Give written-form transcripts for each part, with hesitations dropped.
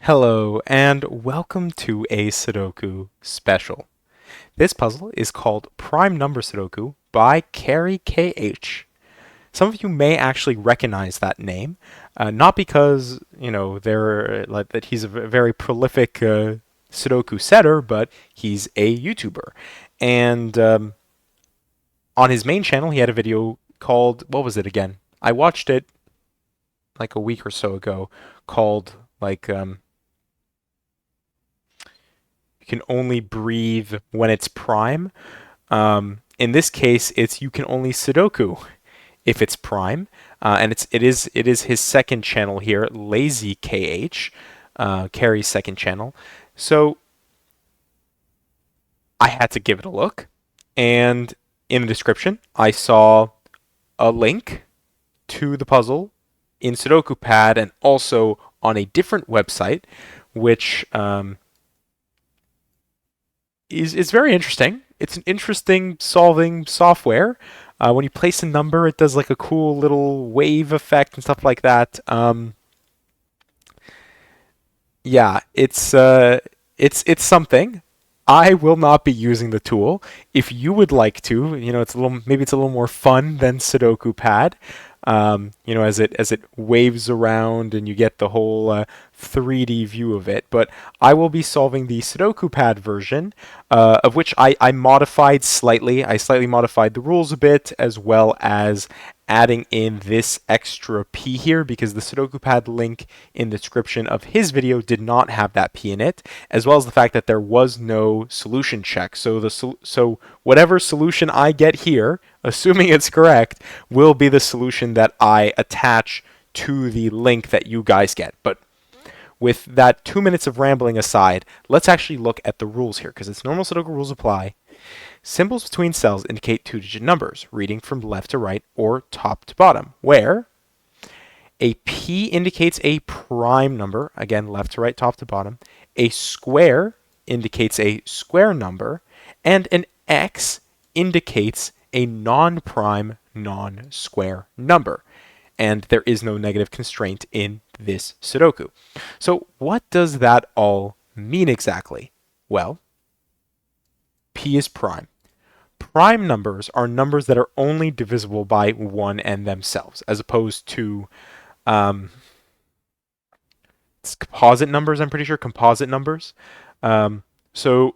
Hello, and welcome to a Sudoku special. This puzzle is called Prime Number Sudoku by Carrie KH. Some of you may actually recognize that name, not because they're like that he's a very prolific Sudoku setter, but he's a YouTuber. And on his main channel, he had a video called what was it again? I watched it like a week or so ago, called you can only breathe when it's prime. In this case, it's you can only Sudoku if it's prime, and it is his second channel here, Lazy KH, Carrie's second channel. So I had to give it a look, and in the description, I saw a link to the puzzle in Sudoku Pad and also on a different website, which is very interesting. It's an interesting solving software. When you place a number, it does like a cool little wave effect and stuff like that. Yeah, it's something. I will not be using the tool. If you would like to, maybe it's a little more fun than Sudoku Pad. As it waves around and you get the whole 3D view of it. But I will be solving the Sudoku Pad version, of which I modified slightly. I slightly modified the rules a bit, as well as adding in this extra P here, because the Sudoku Pad link in the description of his video did not have that P in it, as well as the fact that there was no solution check. So whatever solution I get here, assuming it's correct, will be the solution that I attach to the link that you guys get. But with that 2 minutes of rambling aside, let's actually look at the rules here, because it's normal Sudoku rules apply. Symbols between cells indicate two-digit numbers, reading from left to right or top to bottom, where a P indicates a prime number, again, left to right, top to bottom. A square indicates a square number, and an X indicates a non-prime, non-square number. And there is no negative constraint in this Sudoku. So what does that all mean exactly? Well, P is prime. Prime numbers are numbers that are only divisible by 1 and themselves, as opposed to it's composite numbers, I'm pretty sure, composite numbers. So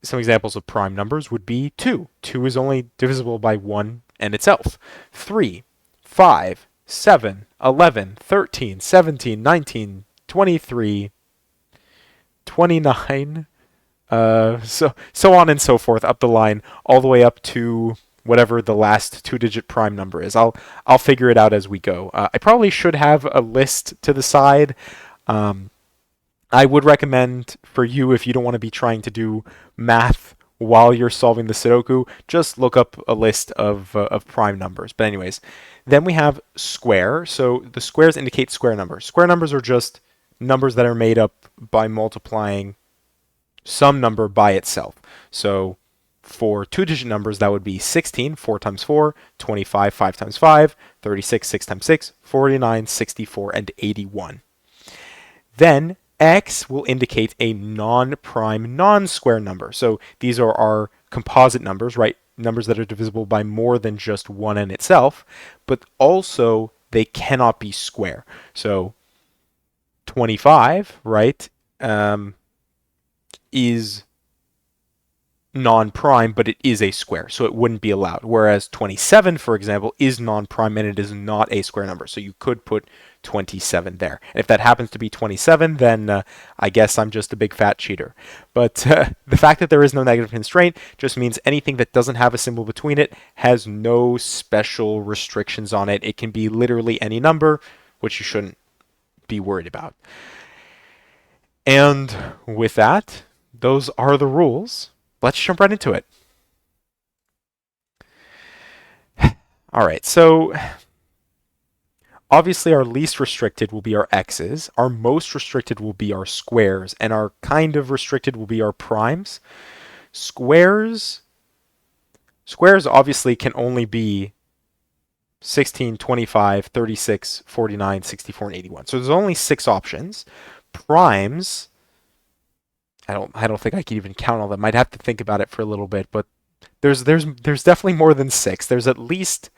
some examples of prime numbers would be 2. 2 is only divisible by 1 and itself. 3, 5, 7, 11, 13, 17, 19, 23, 29, so on and so forth up the line, all the way up to whatever the last two-digit prime number is. I'll figure it out as we go. I probably should have a list to the side. I would recommend for you, if you don't want to be trying to do math while you're solving the Sudoku, just look up a list of prime numbers. But anyways, then we have square. So the squares indicate square numbers. Square numbers are just numbers that are made up by multiplying some number by itself. So for two-digit numbers, that would be 16, 4 times 4, 25, 5 times 5, 36, 6 times 6, 49, 64, and 81. Then X will indicate a non-prime, non-square number. So these are our composite numbers, right? Numbers that are divisible by more than just 1 in itself, but also they cannot be square. So 25, right, is non-prime, but it is a square, so it wouldn't be allowed. Whereas 27, for example, is non-prime and it is not a square number, so you could put 27 there. And if that happens to be 27, then I guess I'm just a big fat cheater. But the fact that there is no negative constraint just means anything that doesn't have a symbol between it has no special restrictions on it. It can be literally any number, which you shouldn't be worried about. And with that, those are the rules. Let's jump right into it. All right, so obviously our least restricted will be our x's, our most restricted will be our squares, and our kind of restricted will be our primes. Squares obviously can only be 16, 25, 36, 49, 64, and 81. So there's only 6 options. Primes, I don't think I can even count all them. I'd have to think about it for a little bit, but there's definitely more than six. There's at least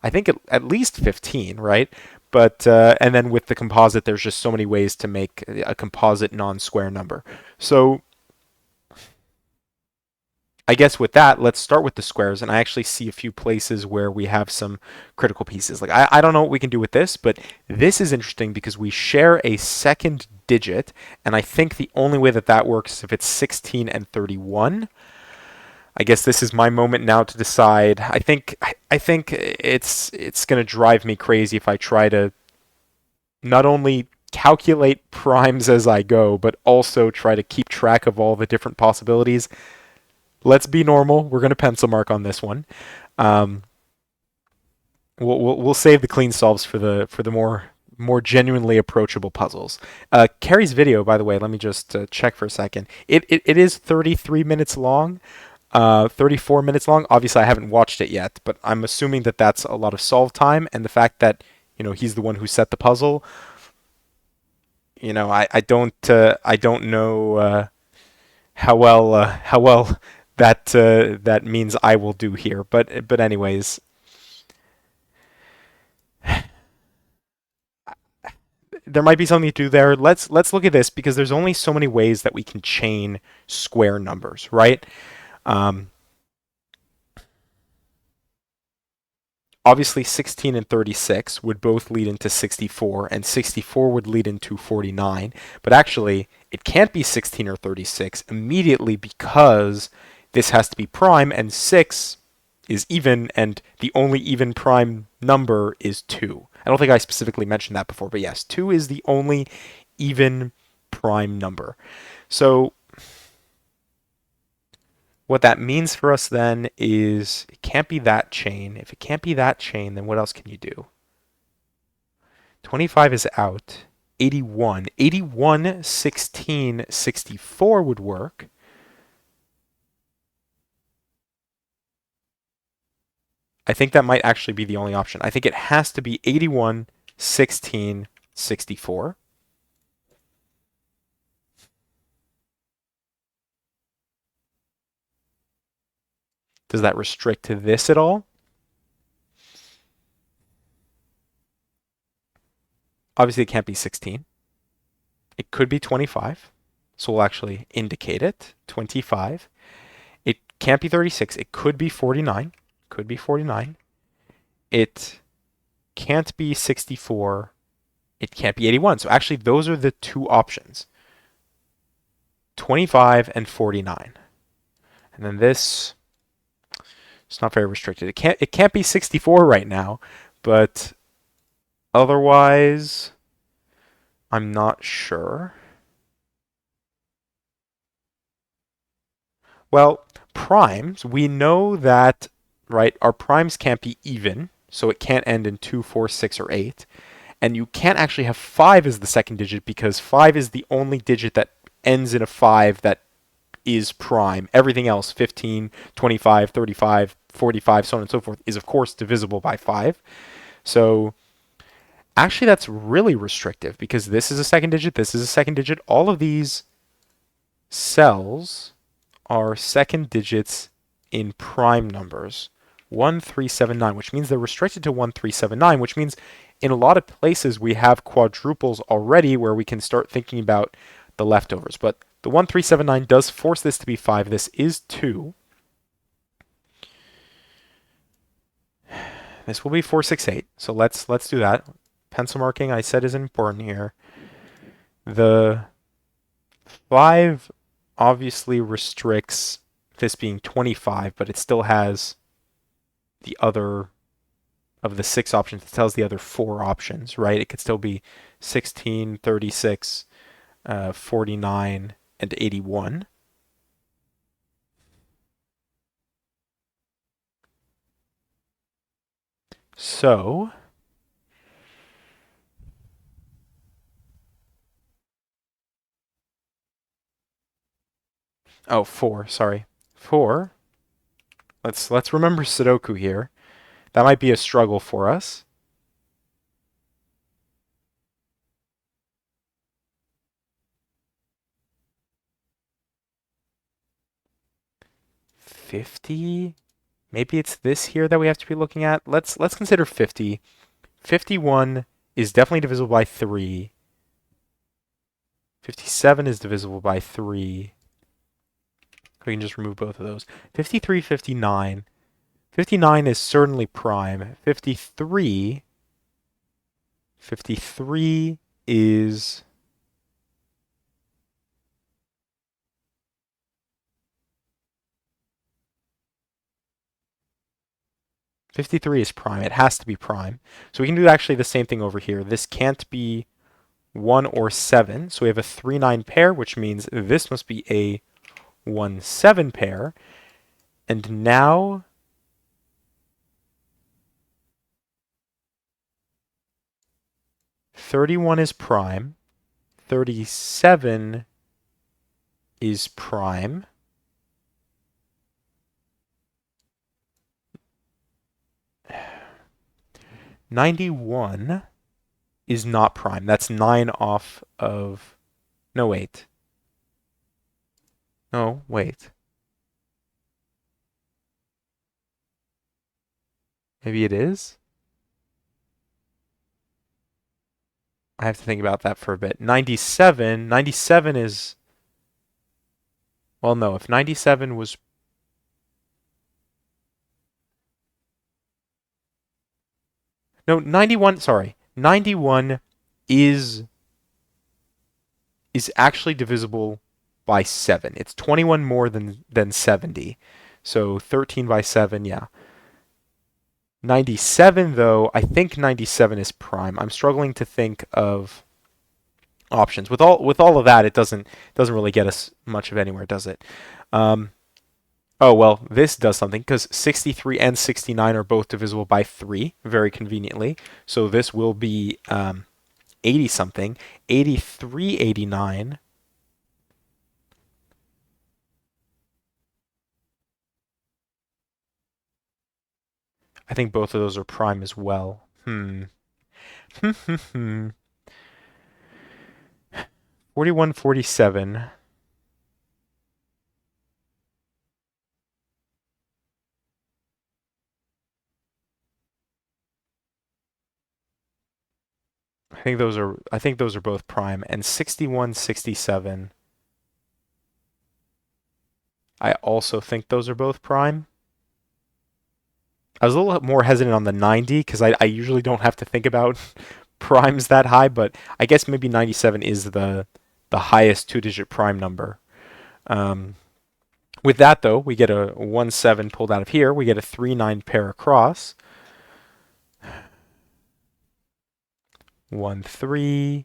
I think at least 15, right? But and then with the composite, there's just so many ways to make a composite non-square number. So I guess with that, let's start with the squares, and I actually see a few places where we have some critical pieces. Like I don't know what we can do with this, but this is interesting because we share a second digit, and I think the only way that that works is if it's 16 and 31. I guess this is my moment now to decide. I think it's going to drive me crazy if I try to not only calculate primes as I go, but also try to keep track of all the different possibilities. Let's be normal. We're going to pencil mark on this one. Um, we'll save the clean solves for the more genuinely approachable puzzles. Carrie's video, by the way, let me just check for a second. It is 33 minutes long. 34 minutes long. Obviously, I haven't watched it yet, but I'm assuming that that's a lot of solve time, and the fact that he's the one who set the puzzle. I don't know how well that means I will do here, but anyways, there might be something to do there. Let's look at this because there's only so many ways that we can chain square numbers, right? Um, Obviously 16 and 36 would both lead into 64, and 64 would lead into 49. But actually, it can't be 16 or 36 immediately because this has to be prime, and 6 is even, and the only even prime number is 2. I don't think I specifically mentioned that before, but yes, 2 is the only even prime number. So what that means for us then is it can't be that chain. If it can't be that chain, then what else can you do? 25 is out. 81. 81, 16, 64 would work. I think that might actually be the only option. I think it has to be 81, 16, 64. Does that restrict to this at all? Obviously, it can't be 16. It could be 25. So we'll actually indicate it. 25. It can't be 36. It could be 49. Could be 49. It can't be 64. It can't be 81. So actually, those are the two options. 25 and 49. And then this, it's not very restricted. It can't be 64 right now, but otherwise, I'm not sure. Well, primes, we know that, right, our primes can't be even, so it can't end in 2, 4, 6, or 8. And you can't actually have 5 as the second digit because 5 is the only digit that ends in a 5 that is prime. Everything else, 15, 25, 35, 45, so on and so forth, is of course divisible by 5. So actually that's really restrictive because this is a second digit, this is a second digit. All of these cells are second digits in prime numbers. 1379, which means they're restricted to 1379, which means in a lot of places we have quadruples already where we can start thinking about the leftovers. But the 1379 does force this to be 5. This is 2. This will be 468. So let's do that. Pencil marking I said is important here. The 5 obviously restricts this being 25, but it still has the other of the 6 options. It tells the other 4 options, right? It could still be 16, 36, 49, and 81. So oh, 4, sorry. 4. Let's remember Sudoku here. That might be a struggle for us. 50? Maybe it's this here that we have to be looking at. Let's consider 50. 51 is definitely divisible by 3. 57 is divisible by 3. We can just remove both of those. 53, 59. 59 is certainly prime. 53 is 53 is prime. It has to be prime. So we can do actually the same thing over here. This can't be 1 or 7. So we have a 3-9 pair, which means this must be a 1-7 pair. And now 31 is prime. 37 is prime. 91 is not prime. That's 9 off of... No, wait. No, wait. Maybe it is? I have to think about that for a bit. 97 is... Well, no, if 97 was... No, 91, sorry. 91 is actually divisible by 7. It's 21 more than 70. So 13 by 7, yeah. 97, though, I think 97 is prime. I'm struggling to think of options. With all of that, it doesn't really get us much of anywhere, does it? Oh, well, this does something because 63 and 69 are both divisible by 3, very conveniently. So this will be 80 something. 83, 89. I think both of those are prime as well. 41, 47. I think those are both prime. And 61, 67. I also think those are both prime. I was a little more hesitant on the 90 because I usually don't have to think about primes that high, but I guess maybe 97 is the highest two-digit prime number. With that, though, we get a 1-7 pulled out of here. We get a 3-9 pair across. 1-3,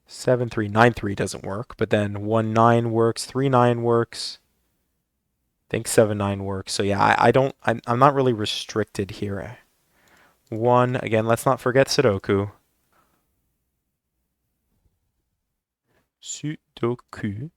7-3, 9-3 doesn't work, but then 1-9 works, 3-9 works. I think 7-9 works. So yeah, I'm not really restricted here. 1, again, let's not forget Sudoku. Sudoku.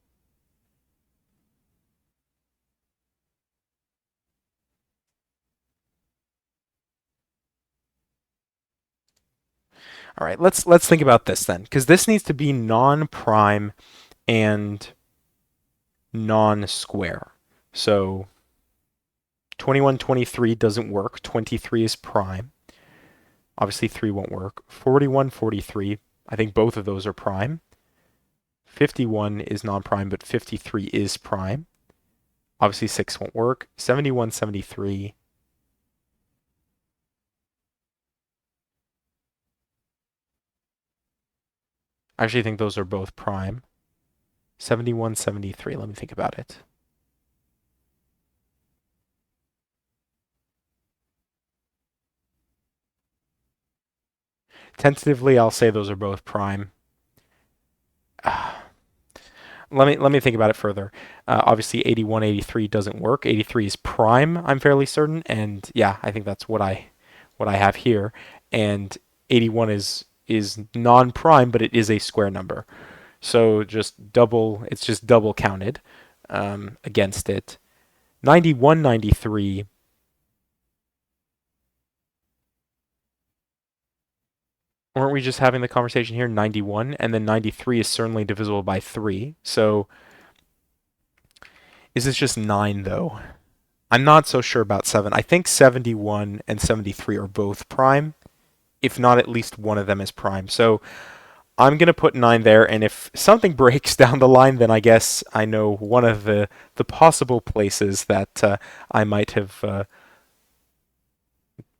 All right, let's think about this then, because this needs to be non-prime and non-square. So 21, 23 doesn't work. 23 is prime. Obviously 3 won't work. 41, 43, I think both of those are prime. 51 is non-prime, but 53 is prime. Obviously 6 won't work. 71, 73. I actually think those are both prime. 71, 73. Let me think about it. Tentatively, I'll say those are both prime. Let me think about it further. Obviously, 81, 83 doesn't work. 83 is prime, I'm fairly certain, and yeah, I think that's what I have here. And 81 is non-prime, but it is a square number. So it's just double counted against it. 91, 93. Weren't we just having the conversation here? 91, and then 93 is certainly divisible by 3. So Is this just 9, though? I'm not so sure about 7. I think 71 and 73 are both prime. If not, at least one of them is prime. So I'm going to put 9 there, and if something breaks down the line, then I guess I know one of the possible places that I might have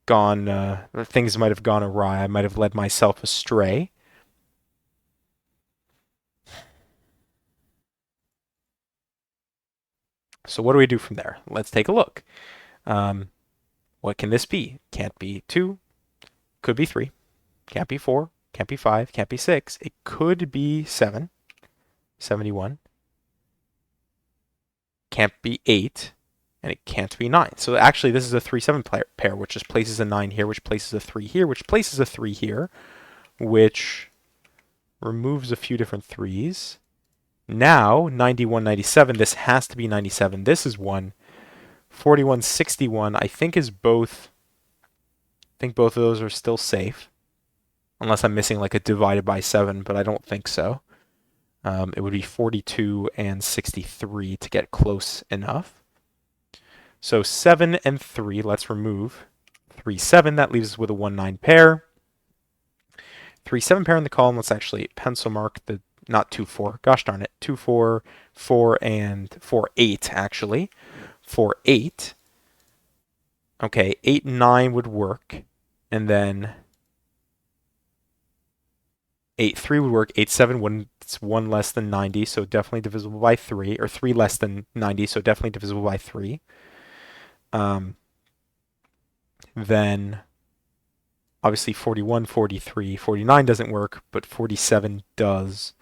gone, things might have gone awry. I might have led myself astray. So what do we do from there? Let's take a look. Um, what can this be? Can't be 2, could be 3, can't be 4, can't be 5, can't be 6. It could be 7, 71, can't be 8, and it can't be 9. So actually, this is a 3-7 pair, which just places a 9 here, which places a 3 here, which places a 3 here, which removes a few different 3s. Now, 91, 97, this has to be 97. This is 1. 41, 61, I think is both. I think both of those are still safe. Unless I'm missing like a divided by 7, but I don't think so. It would be 42 and 63 to get close enough. So 7 and 3, let's remove 3, 7. That leaves us with a 1, 9 pair. 3, 7 pair in the column. Let's actually pencil mark the, not 2, 4. Gosh darn it. 2, 4, 4, and 4, 8, actually. 4, 8. Okay, 8, 9 would work. And then 8, 3 would work. 8, 7 wouldn't. It's 1 less than 90, so definitely divisible by 3. Or 3 less than 90, so definitely divisible by 3. Then obviously 41, 43, 49 doesn't work, but 47 does.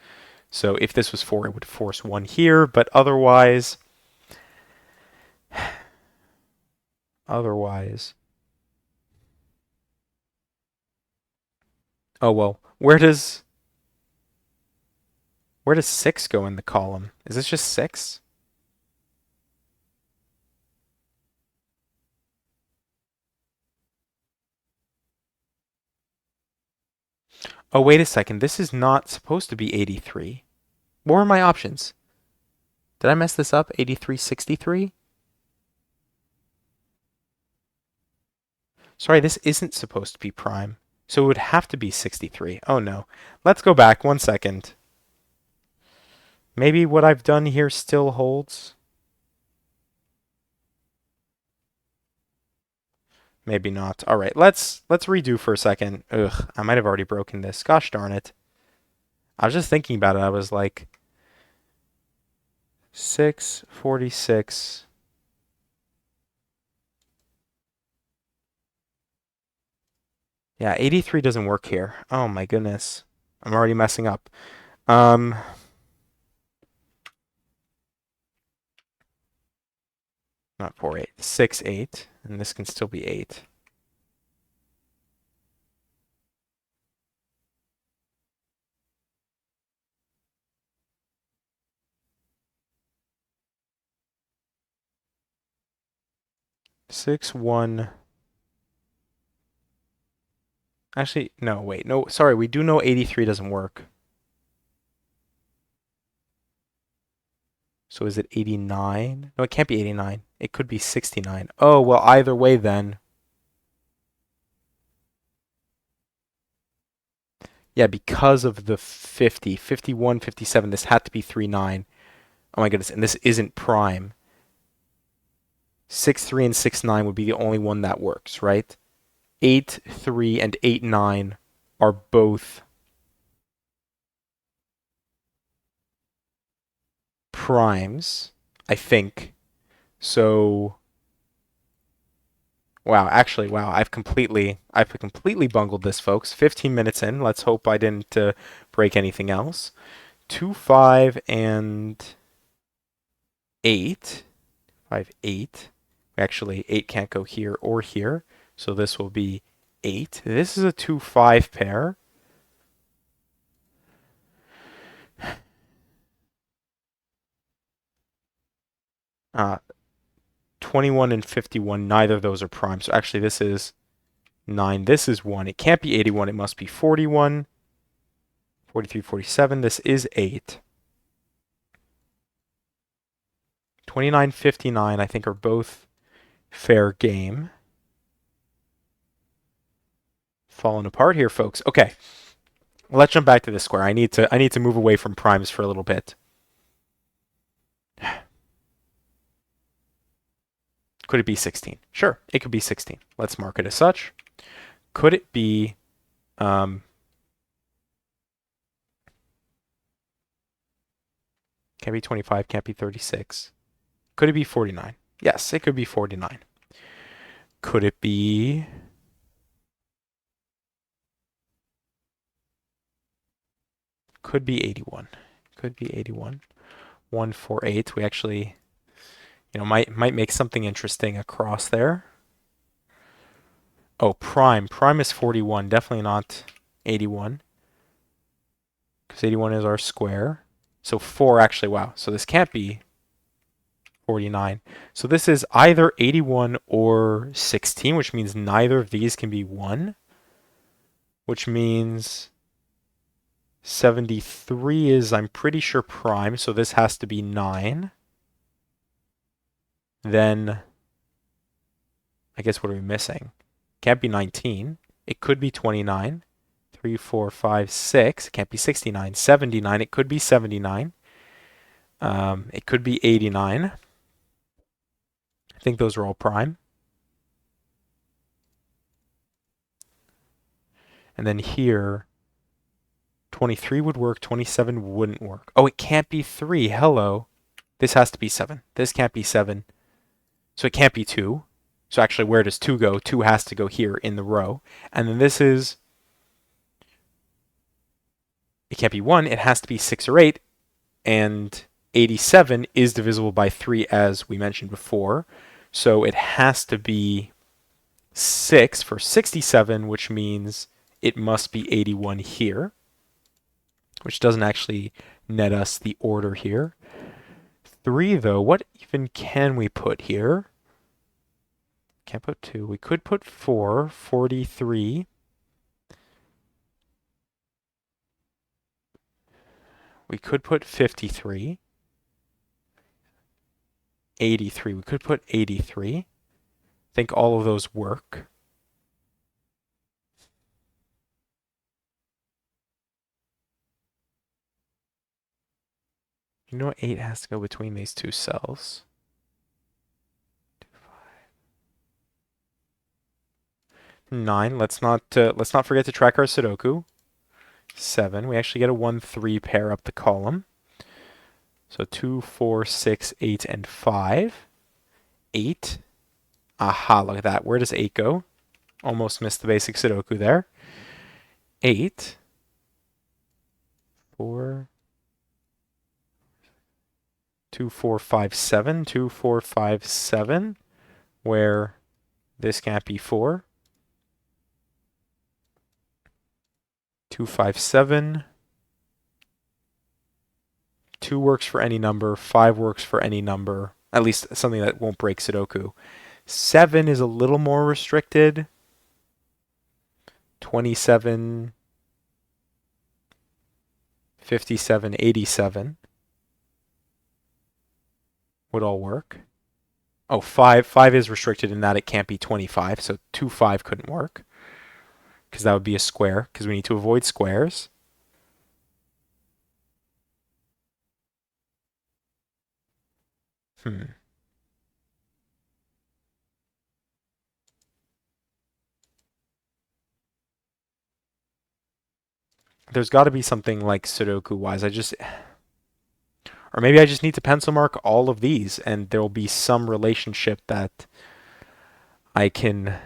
So if this was 4, it would force 1 here, but otherwise, oh well, where does 6 go in the column? Is this just 6? Oh, wait a second. This is not supposed to be 83. What were my options? Did I mess this up? 83, 63? Sorry, this isn't supposed to be prime. So it would have to be 63. Oh no. Let's go back 1 second. Maybe what I've done here still holds. Maybe not. All right, let's redo for a second. Ugh, I might have already broken this. Gosh darn it. I was just thinking about it. I was like 646. Yeah, 83 doesn't work here. Oh my goodness. I'm already messing up. Um Not 4, 8. 6, 8, and this can still be 8. Six, 1. Actually, no, wait. No, sorry. We do know 83 doesn't work. So is it 89? No, it can't be 89. It could be 69. Oh, well, either way then. Yeah, because of the 50, 51, 57, this had to be 3, 9. Oh my goodness, and this isn't prime. 6, 3, and 6, 9 would be the only one that works, right? 8, 3, and 8, 9 are both primes, I think. So, wow, actually, wow, I've completely bungled this, folks. 15 minutes in. Let's hope I didn't break anything else. 2, 5, and 8. 5, 8. Actually, 8 can't go here or here, so this will be 8. This is a 2, 5 pair. 21 and 51, neither of those are prime. So actually, this is 9. This is 1. It can't be 81. It must be 41, 43, 47. This is 8. 29.59, I think, are both fair game. Falling apart here, folks. Okay, let's jump back to this square. I need to move away from primes for a little bit. Could it be 16? Sure, it could be 16. Let's mark it as such. Could it be can't be 25, can't be 36. Could it be 49? Yes, it could be 49. Could it be could be 81. Could be 81. 148. We actually, might make something interesting across there. Oh, prime. Prime is 41. Definitely not 81. Because 81 is our square. So 4 actually, wow. So this can't be 49. So this is either 81 or 16, which means neither of these can be 1. Which means 73 is, I'm pretty sure, prime. So this has to be 9. Then, I guess what are we missing? Can't be 19. It could be 29. 3, 4, 5, 6. It can't be 69. 79. It could be 79. It could be 89. I think those are all prime. And then here, 23 would work. 27 wouldn't work. Oh, it can't be 3. Hello. This has to be 7. This can't be 7. So it can't be 2. So actually, where does 2 go? 2 has to go here in the row. And then this is, it can't be 1. It has to be 6 or 8. And 87 is divisible by 3, as we mentioned before. So it has to be 6 for 67, which means it must be 81 here, which doesn't actually net us the order here. 3, though, what even can we put here? Can't put 2. We could put 4, 43. We could put 53. 83. We could put 83. I think all of those work. You know, 8 has to go between these two cells. 9. Let's not forget to track our Sudoku. 7. We actually get a 1, 3 pair up the column. So 2, 4, 6, 8, and 5. 8. Aha, look at that. Where does 8 go? Almost missed the basic Sudoku there. 8. 4. 2, 4, 5, 7. 2, 4, 5, 7. Where this can't be 4. 2, 5, 7. 2 works for any number. 5 works for any number. At least something that won't break Sudoku. 7 is a little more restricted. 27, 57, 87 would all work. Oh, 5 is restricted in that it can't be 25, so 2, 5 couldn't work. Because that would be a square, because we need to avoid squares. There's got to be something like Sudoku-wise. Or maybe I just need to pencil mark all of these, and there will be some relationship that I can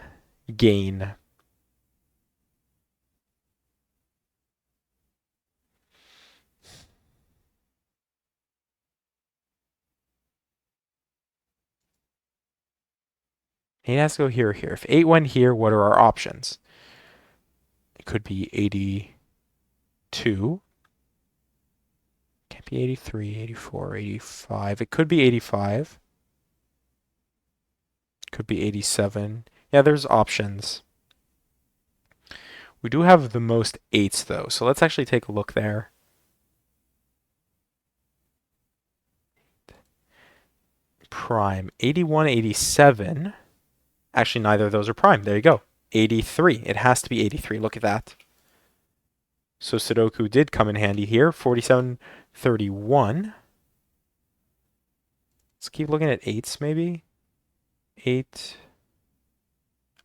gain. It has to go here or here. If 8 went here, what are our options? It could be 82. Can't be 83, 84, 85. It could be 85. Could be 87. Yeah, there's options. We do have the most 8s, though, so let's actually take a look there. prime? 81, 87. Actually, neither of those are prime. There you go. 83. It has to be 83. Look at that. So Sudoku did come in handy here. 47, 31. Let's keep looking at 8s maybe. 8.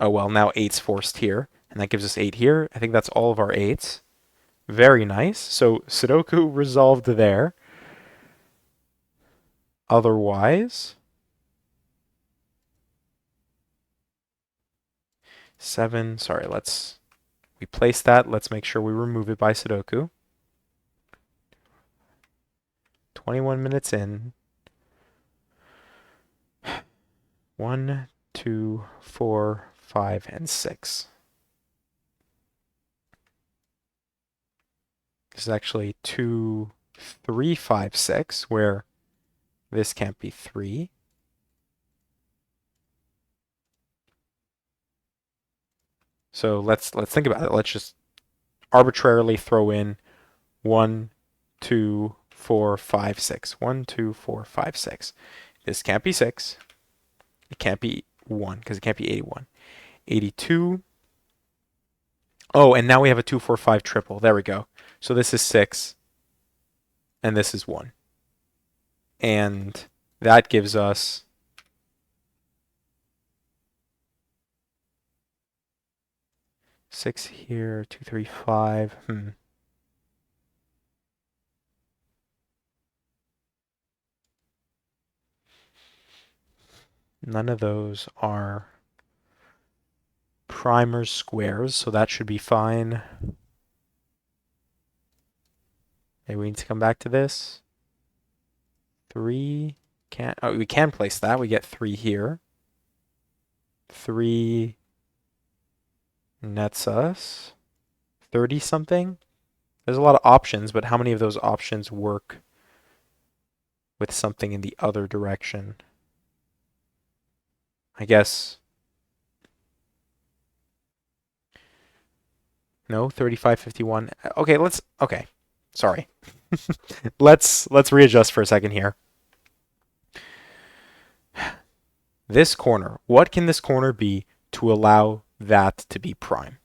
Oh, well, now 8's forced here. And that gives us 8 here. I think that's all of our 8s. Very nice. So Sudoku resolved there. Otherwise, 7. Sorry, let's replace that. Let's make sure we remove it by Sudoku. 21 minutes in. 1, 2, 4, 5, and 6. This is actually 2, 3, 5, 6, where this can't be 3. So let's think about it. Let's just arbitrarily throw in 1, 2, 4, 5, 6. 1, 2, 4, 5, 6. This can't be 6. It can't be 1 because it can't be 81. 82. Oh, and now we have a 2, 4, 5 triple. There we go. So this is 6, and this is 1. And that gives us 6 here, 2, 3, 5. None of those are primers squares, so that should be fine. Maybe we need to come back to this. 3 can't. Oh, we can place that. We get 3 here. 3 nets us 30 something. There's a lot of options, but how many of those options work with something in the other direction? I guess no, 35, 51. Okay. Sorry. Let's readjust for a second here. This corner, what can this corner be to allow that to be prime?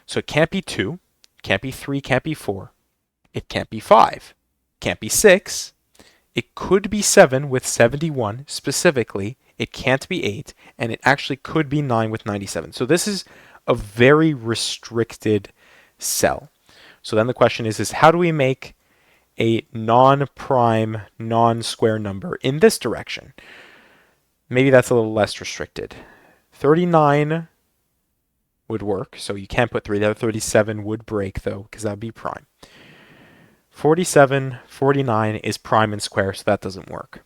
So it can't be 2, can't be 3, can't be 4. It can't be 5, can't be 6. It could be 7 with 71 specifically. It can't be 8, and it actually could be 9 with 97. So this is a very restricted cell. So then the question is how do we make a non-prime, non-square number in this direction? Maybe that's a little less restricted. 39 would work, so you can't put 3 there. 37 would break, though, because that would be prime. 47, 49 is prime and square, so that doesn't work.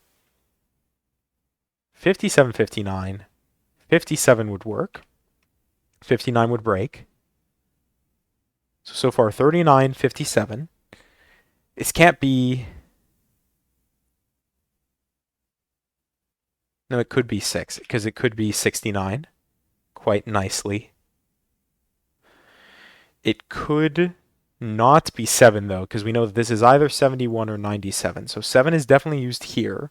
57, 59. 57 would work. 59 would break. So far, 39, 57. This can't be... No, it could be 6, because it could be 69 quite nicely. It could not be 7, though, because we know that this is either 71 or 97. So 7 is definitely used here.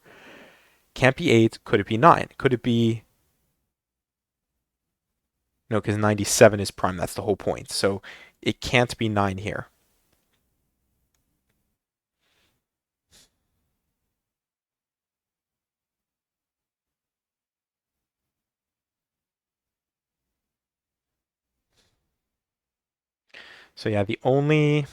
Can't be 8. Could it be 9? Could it be... No, because 97 is prime. That's the whole point. So it can't be 9 here. So yeah, the only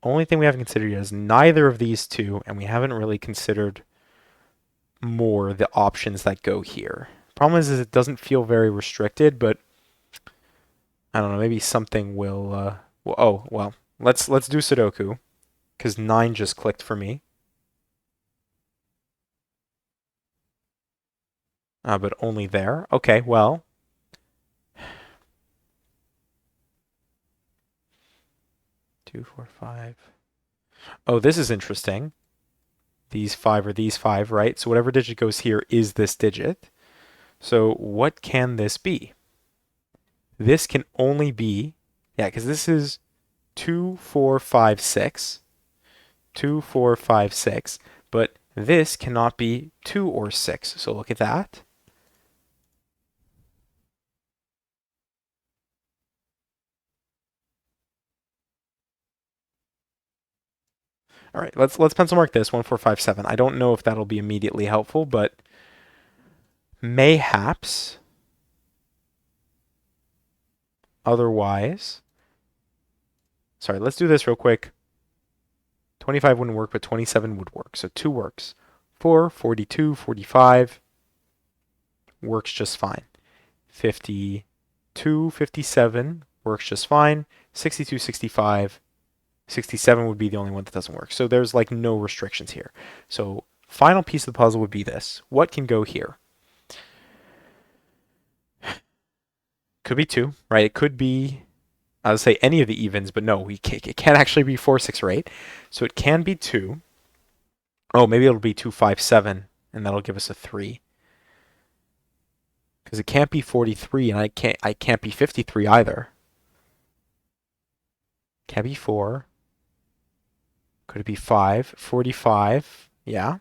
thing we haven't considered yet is neither of these two, and we haven't really considered more the options that go here. Problem is it doesn't feel very restricted, but I don't know, maybe something will let's do Sudoku, because 9 just clicked for me. But only there. Okay, well. 2, 4, 5. Oh, this is interesting. These 5 are these 5, right? So whatever digit goes here is this digit. So what can this be? This can only be, yeah, because this is 2, 4, 5, 6. 2, 4, 5, 6. But This cannot be 2 or 6. So look at that. All right, let's pencil mark this 1, 4, 5, 7. I don't know if that'll be immediately helpful, but mayhaps otherwise. Sorry, let's do this real quick. 25 wouldn't work, but 27 would work. So 2 works. 4, 42, 45 works just fine. 52, 57 works just fine. 62, 65, 67 would be the only one that doesn't work. So there's like no restrictions here. So final piece of the puzzle would be this. What can go here? Could be 2, right? It could be, I would say any of the evens, but no, it can't actually be 4, 6, or 8. So it can be 2. Oh, maybe it'll be 2, 5, 7, and that'll give us a 3. Because it can't be 43, and I can't be 53 either. Can't be 4. Could it be 5? 45. Yeah.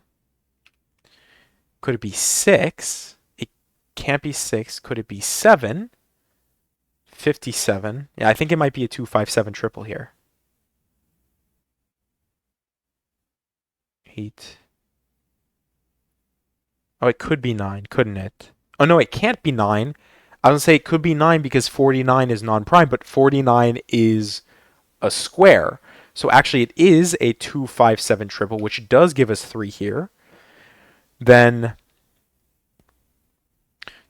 Could it be 6? It can't be 6. Could it be 7? 57. Yeah, I think it might be a 2, 5, 7 triple here. 8. Oh, it could be 9, couldn't it? Oh, no, it can't be 9. I was going to say it could be 9 because 49 is non-prime, but 49 is a square. So actually it is a 2, 5, 7 triple, which does give us 3 here. Then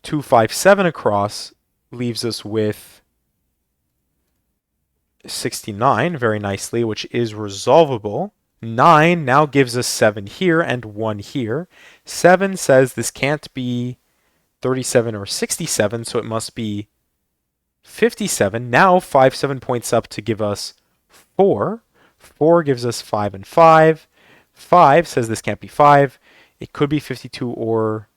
2, 5, 7 across leaves us with 69 very nicely, which is resolvable. 9 now gives us 7 here and 1 here. 7 says this can't be 37 or 67, so it must be 57. Now 5, 7 points up to give us 4. 4 gives us 5 and 5. 5 says this can't be 5. It could be 52 or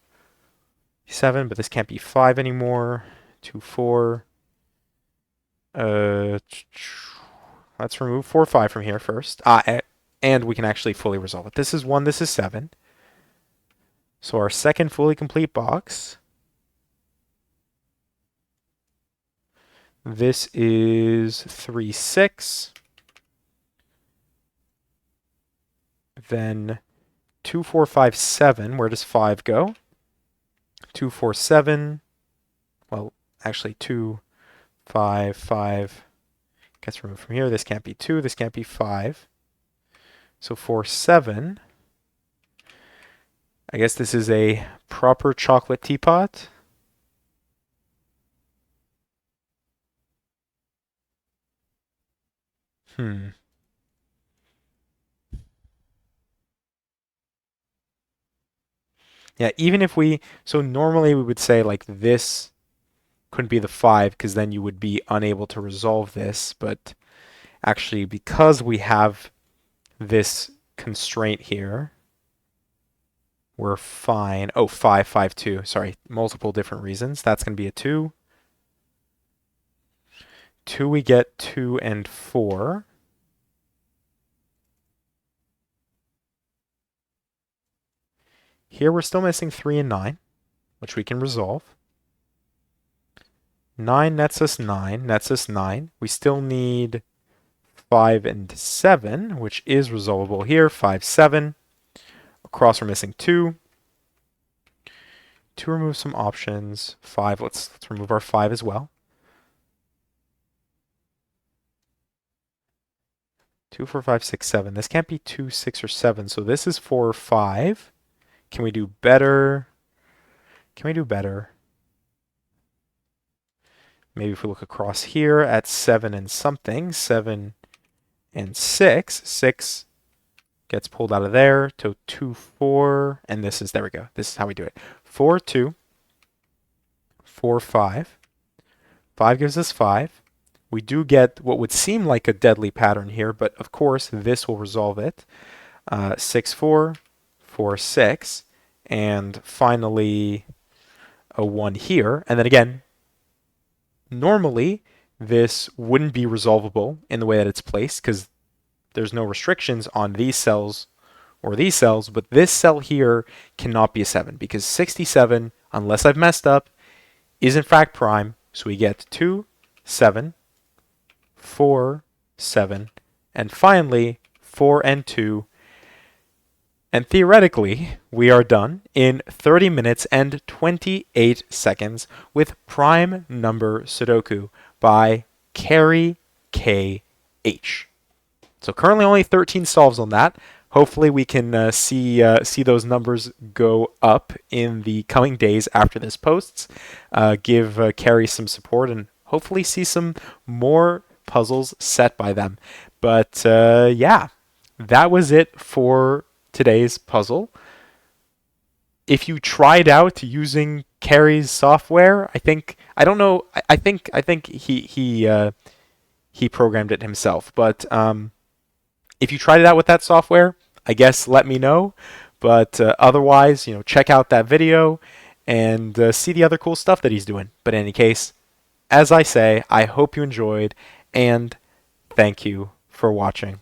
7, but this can't be 5 anymore. 2, 4. Let's remove 4, 5 from here first. And we can actually fully resolve it. This is 1, this is 7. So our second fully complete box. This is 3, 6. Then 2, 4, 5, 7. Where does 5 go? 2, 4, 7. Well, actually 2, 5, 5 gets removed from here. This can't be 2. This can't be 5. So 4, 7. I guess this is a proper chocolate teapot. Yeah, even if so normally we would say like this couldn't be the 5 because then you would be unable to resolve this, but actually because we have this constraint here, we're fine. Oh, 5, 5, 2. Sorry, multiple different reasons. That's going to be a 2. 2, we get 2 and 4. Here we're still missing 3 and 9, which we can resolve. 9 nets us 9, nets us 9. We still need 5 and 7, which is resolvable here. 5, 7. Across we're missing 2. To remove some options, 5, let's remove our 5 as well. 2, 4, 5, 6, 7. This can't be 2, 6, or 7, so this is 4 or 5. Can we do better? Can we do better? Maybe if we look across here at 7 and something, 7 and 6. 6 gets pulled out of there to 2, 4, and this is, there we go. This is how we do it. 4, 2, 4, 5. 5 gives us 5. We do get what would seem like a deadly pattern here, but of course this will resolve it. 6, 4, 4, 6, and finally a 1 here. And then again, normally this wouldn't be resolvable in the way that it's placed because there's no restrictions on these cells or these cells, but this cell here cannot be a 7 because 67, unless I've messed up, is in fact prime. So we get 2, 7, 4, 7, and finally 4 and 2. And theoretically, we are done in 30 minutes and 28 seconds with prime number Sudoku by Carry KH. So currently only 13 solves on that. Hopefully we can see those numbers go up in the coming days after this posts. Give Carrie some support and hopefully see some more puzzles set by them. But yeah, that was it for today's puzzle. If you tried out using Carrie's software, I don't know. I think he programmed it himself. But if you tried it out with that software, I guess let me know. But otherwise, check out that video and see the other cool stuff that he's doing. But in any case, as I say, I hope you enjoyed and thank you for watching.